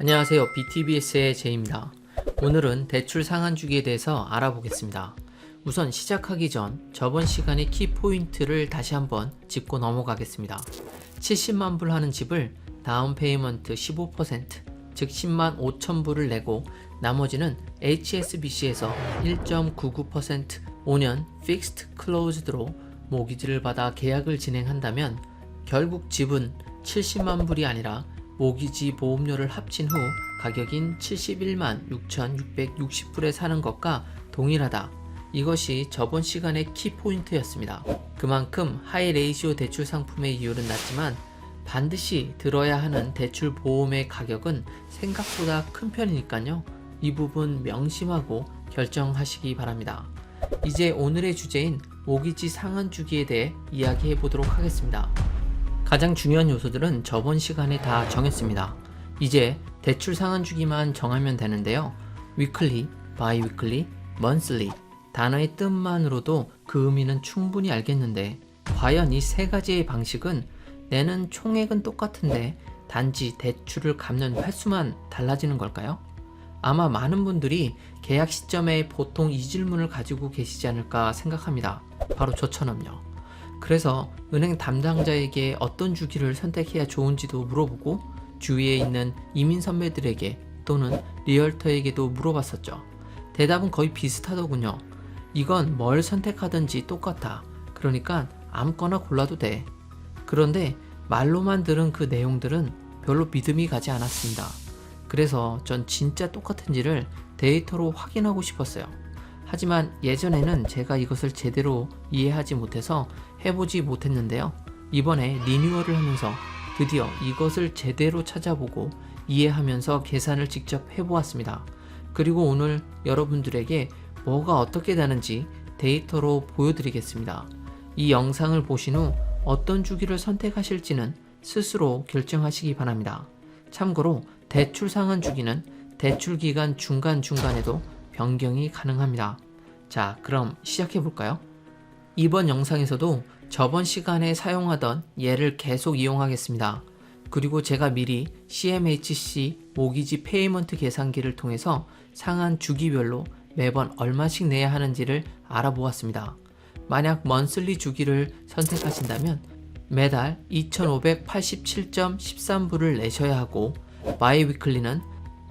안녕하세요. BTBS의 제이입니다. 오늘은 대출 상한 주기에 대해서 알아보겠습니다. 우선 시작하기 전 저번 시간의 키포인트를 다시 한번 짚고 넘어가겠습니다. 70만 불 하는 집을 다운 페이먼트 15%, 즉 10만 5천 불을 내고 나머지는 HSBC에서 1.99% 5년 픽스트 클로즈드로 모기지를 받아 계약을 진행한다면 결국 집은 70만 불이 아니라 모기지 보험료를 합친 후 가격인 71만 6,660불에 사는 것과 동일하다. 이것이 저번 시간의 키포인트였습니다. 그만큼 하이 레이시오 대출 상품의 이율은 낮지만 반드시 들어야 하는 대출 보험의 가격은 생각보다 큰 편이니까요. 이 부분 명심하고 결정하시기 바랍니다. 이제 오늘의 주제인 모기지 상한 주기에 대해 이야기해 보도록 하겠습니다. 가장 중요한 요소들은 저번 시간에 다 정했습니다. 이제 대출 상한 주기만 정하면 되는데요. 위클리, 바이위클리, 먼슬리 단어의 뜻만으로도 그 의미는 충분히 알겠는데 과연 이 세 가지의 방식은 내는 총액은 똑같은데 단지 대출을 갚는 횟수만 달라지는 걸까요? 아마 많은 분들이 계약 시점에 보통 이 질문을 가지고 계시지 않을까 생각합니다. 바로 저처럼요. 그래서 은행 담당자에게 어떤 주기를 선택해야 좋은지도 물어보고 주위에 있는 이민 선배들에게 또는 리얼터에게도 물어봤었죠. 대답은 거의 비슷하더군요. 이건 뭘 선택하든지 똑같아. 그러니까 아무거나 골라도 돼. 그런데 말로만 들은 그 내용들은 별로 믿음이 가지 않았습니다. 그래서 전 진짜 똑같은지를 데이터로 확인하고 싶었어요. 하지만 예전에는 제가 이것을 제대로 이해하지 못해서 해보지 못했는데요. 이번에 리뉴얼을 하면서 드디어 이것을 제대로 찾아보고 이해하면서 계산을 직접 해보았습니다. 그리고 오늘 여러분들에게 뭐가 어떻게 다른지 데이터로 보여드리겠습니다. 이 영상을 보신 후 어떤 주기를 선택하실지는 스스로 결정하시기 바랍니다. 참고로 대출 상한 주기는 대출 기간 중간중간에도 변경이 가능합니다. 자, 그럼 시작해 볼까요? 이번 영상에서도 저번 시간에 사용하던 예를 계속 이용하겠습니다. 그리고 제가 미리 CMHC 모기지 페이먼트 계산기를 통해서 상한 주기별로 매번 얼마씩 내야 하는지를 알아보았습니다. 만약 먼슬리 주기를 선택하신다면 매달 2,587.13불을 내셔야 하고 바이위클리는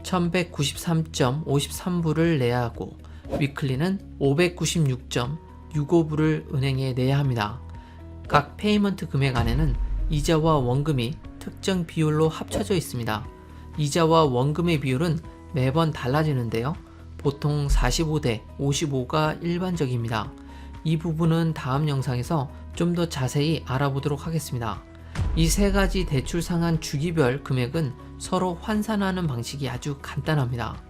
1,193.53불을 내야 하고 위클리는 596.65불을 은행에 내야 합니다. 각 페이먼트 금액 안에는 이자와 원금이 특정 비율로 합쳐져 있습니다. 이자와 원금의 비율은 매번 달라지는데요. 보통 45대 55가 일반적입니다. 이 부분은 다음 영상에서 좀 더 자세히 알아보도록 하겠습니다. 이 세 가지 대출 상한 주기별 금액은 서로 환산하는 방식이 아주 간단합니다.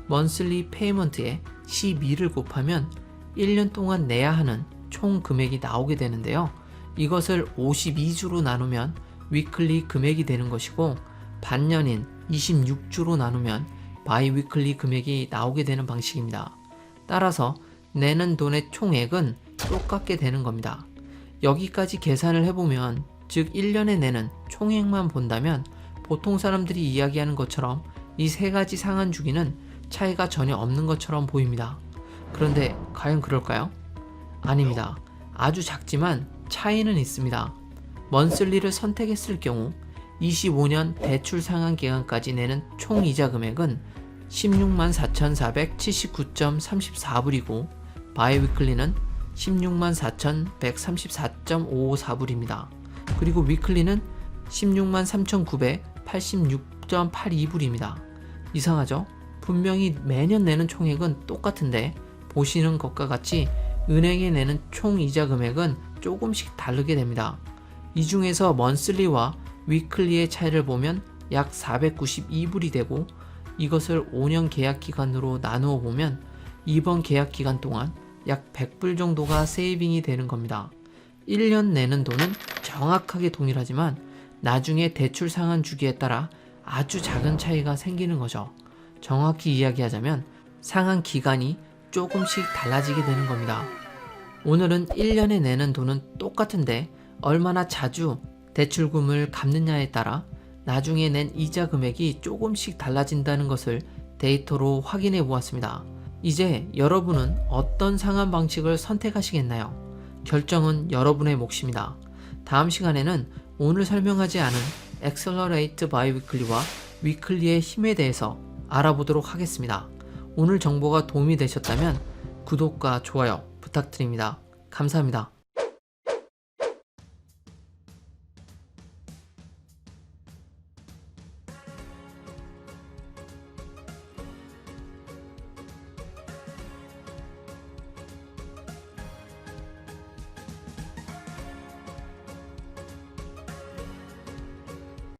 먼슬리 페이먼트에 12를 곱하면 1년 동안 내야 하는 총 금액이 나오게 되는데요. 이것을 52주로 나누면 위클리 금액이 되는 것이고 반년인 26주로 나누면 바이위클리 금액이 나오게 되는 방식입니다. 따라서 내는 돈의 총액은 똑같게 되는 겁니다. 여기까지 계산을 해보면 즉 1년에 내는 총액만 본다면 보통 사람들이 이야기하는 것처럼 이 세 가지 상한 주기는 차이가 전혀 없는 것처럼 보입니다. 그런데 과연 그럴까요? 아닙니다. 아주 작지만 차이는 있습니다. 먼슬리를 선택했을 경우 25년 대출 상한 기간까지 내는 총 이자 금액은 16만 4,479.34불이고 바이위클리는 16만 4,134.554불입니다. 그리고 위클리는 16만 3,986.82불입니다. 이상하죠? 분명히 매년 내는 총액은 똑같은데 보시는 것과 같이 은행에 내는 총 이자 금액은 조금씩 다르게 됩니다. 이 중에서 먼슬리와 위클리의 차이를 보면 약 492불이 되고 이것을 5년 계약 기간으로 나누어 보면 이번 계약 기간 동안 약 100불 정도가 세이빙이 되는 겁니다. 1년 내는 돈은 정확하게 동일하지만 나중에 대출 상한 주기에 따라 아주 작은 차이가 생기는 거죠. 정확히 이야기하자면 상한 기간이 조금씩 달라지게 되는 겁니다. 오늘은 1년에 내는 돈은 똑같은데 얼마나 자주 대출금을 갚느냐에 따라 나중에 낸 이자 금액이 조금씩 달라진다는 것을 데이터로 확인해 보았습니다. 이제 여러분은 어떤 상환 방식을 선택하시겠나요? 결정은 여러분의 몫입니다. 다음 시간에는 오늘 설명하지 않은 Accelerate Biweekly와 위클리의 힘에 대해서 알아보도록 하겠습니다. 오늘 정보가 도움이 되셨다면 구독과 좋아요 부탁드립니다. 감사합니다.